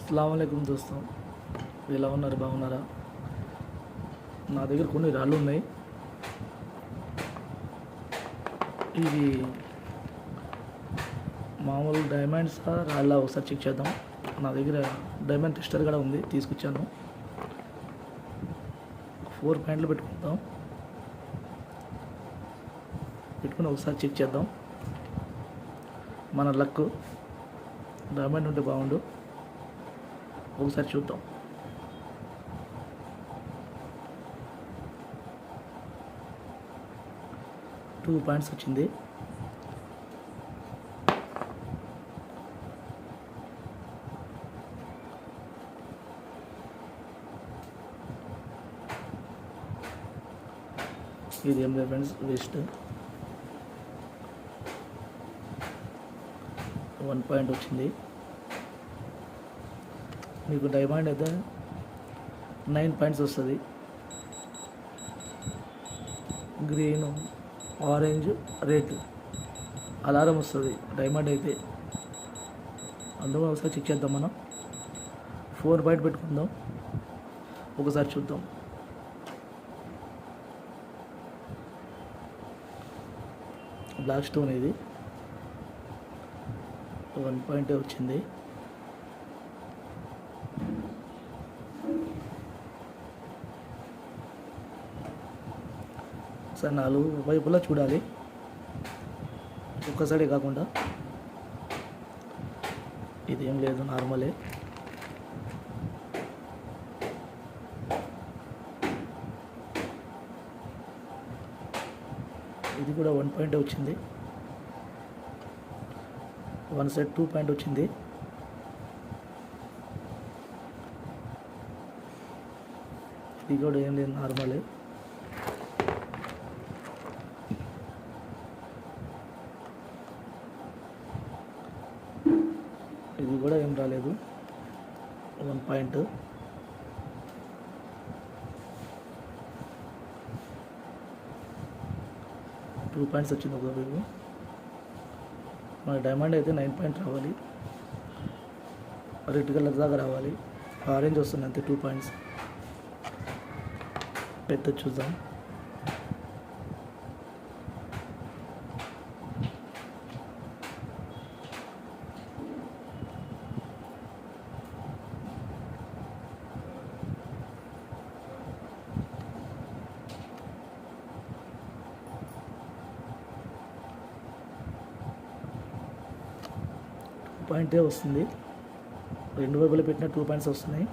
అస్సలాము అలైకుం దోస్తం, ఎలా ఉన్నారు? బాగున్నారా? నా దగ్గర కొన్ని రాళ్ళు ఉన్నాయి. ఇది మామూలు డైమండ్స్ రాళ్ళ ఒకసారి చెక్ చేద్దాం. నా దగ్గర డైమండ్ టెస్టర్ కూడా ఉంది, తీసుకొచ్చాను. 4 పాయింట్లు పెట్టుకుందాం. పెట్టుకుని ఒకసారి చెక్ చేద్దాం. మన లక్ డైమండ్ ఉంటే బాగుండు. ఒకసారి చూద్దాం. టూ పాయింట్స్ వచ్చింది. ఇది ఏం లేదు ఫ్రెండ్స్, వేస్ట్. 1 పాయింట్ వచ్చింది. మీకు డైమండ్ అయితే 9 పాయింట్స్ వస్తుంది. గ్రీన్, ఆరెంజ్, రెడ్ అలారం వస్తుంది డైమండ్ అయితే. అందులో ఒకసారి చెక్ చేద్దాం. మనం 4 పాయింట్ పెట్టుకుందాం, ఒకసారి చూద్దాం. బ్లాక్ స్టోన్ ఇది 1 పాయింటే వచ్చింది. సార్ 4 వైపులా చూడాలి, ఒక్కసారి కాకుండా. ఇదేం లేదు, నార్మలే. ఇది కూడా 1 పాయింట్ వచ్చింది. 1 సైడ్ 2 పాయింట్ వచ్చింది. ఇది కూడా ఏం లేదు, నార్మలే. ఇది కూడా ఏం రాలేదు, 1 పాయింట్. టూ పాయింట్స్ వచ్చింది ఒక వైపు. మన డైమండ్ అయితే 9 పాయింట్ రావాలి, రెడ్ కలర్ దాకా రావాలి. ఆరెంజ్ వస్తుంది అంతే, 2 పాయింట్స్. పెద్ద చూద్దాం. పాయింటే వస్తుంది. 2 వైపులు పెట్టిన 2 పాయింట్స్ వస్తున్నాయి.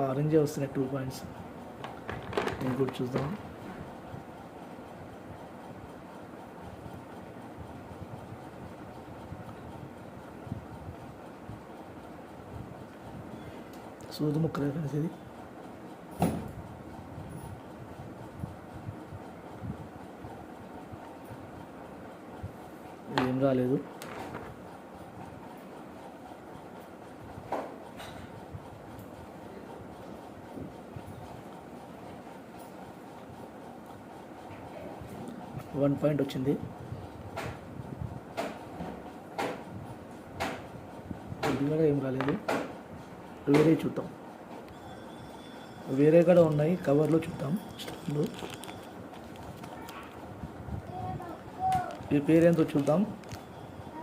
ఆరెంజే వస్తున్నాయి 2 పాయింట్స్. ఇంకోటి చూద్దాం. సూది ముక్కలే ఫ్రెండ్స్ ఇది. ఏం రాలేదు. వన్ పాయింట్ వచ్చింది. ఇది కూడా ఏం రాలేదు. వేరే చూద్దాం. వేరే కూడా ఉన్నాయి, కవర్లో చూద్దాం. స్టోన్లు ఈ పేరేంతో చూద్దాం.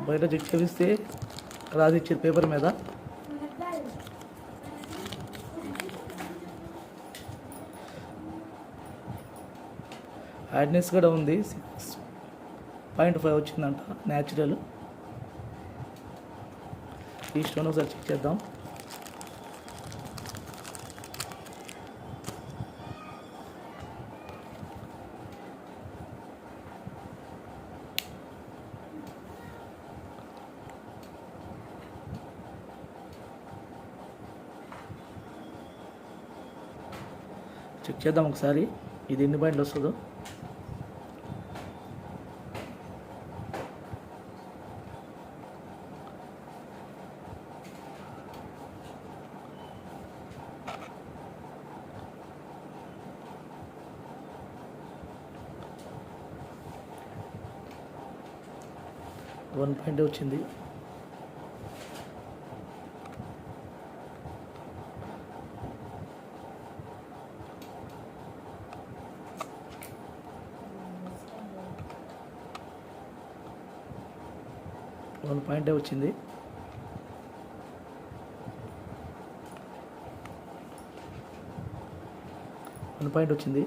బయట చెక్ చేస్తే రాసిచ్చే పేపర్ మీద హార్డ్నెస్ కూడా ఉంది. 6.5 వచ్చిందంట, న్యాచురల్. ఈ స్టోన్ ఒకసారి చెక్ చేద్దాం. చెక్ చేద్దాం ఒకసారి, ఇది ఎన్ని పాయింట్లు వస్తుందో. 1 పాయింట్ వచ్చింది. వన్ పాయింటే వచ్చింది.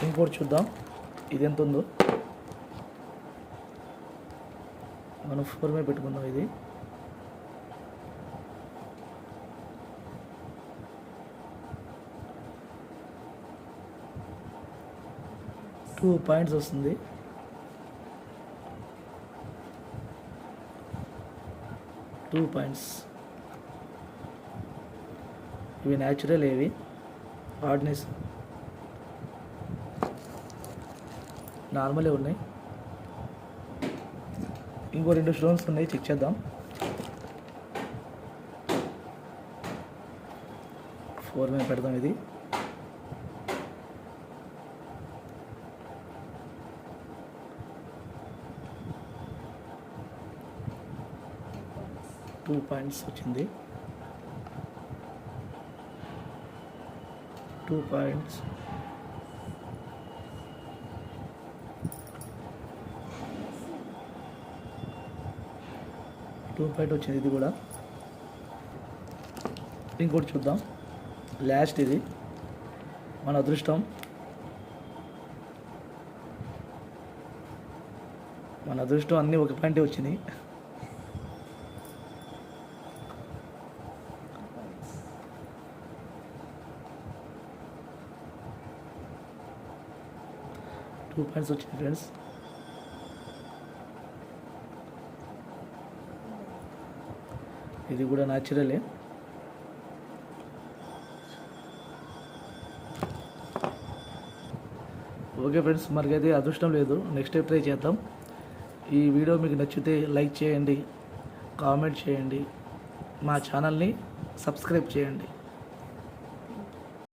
ఇంకోటి చూద్దాం ఇది ఎంత ఉందో. మనం 4 మీద పెట్టుకుందాం. ఇది 2 పాయింట్స్ వస్తుంది. ఇవి న్యాచురల్, ఏవి హార్డ్నెస్ నార్మలే ఉన్నాయి. ఇంకో 2 స్టోన్స్ ఉన్నాయి, చెక్ చేద్దాం. 4 మీద పెడదాం. ఇది $2 పాయింట్స్ వచ్చింది. 2 పాయింట్స్. వచ్చింది. ఇది కూడా ఇంకోటి చూద్దాం. లాస్ట్ ఇది మన అదృష్టం. అన్నీ 1 పాయింటే వచ్చినాయి. $2 పాయింట్స్ వచ్చింది ఫ్రెండ్స్. ఇది కూడా న్యాచురలే. ఓకే ఫ్రెండ్స్, మరికైతే అదృష్టం లేదు. నెక్స్ట్ ట్రై చేద్దాం. ఈ వీడియో మీకు నచ్చితే లైక్ చేయండి, కామెంట్ చేయండి, మా ఛానల్ని సబ్స్క్రైబ్ చేయండి.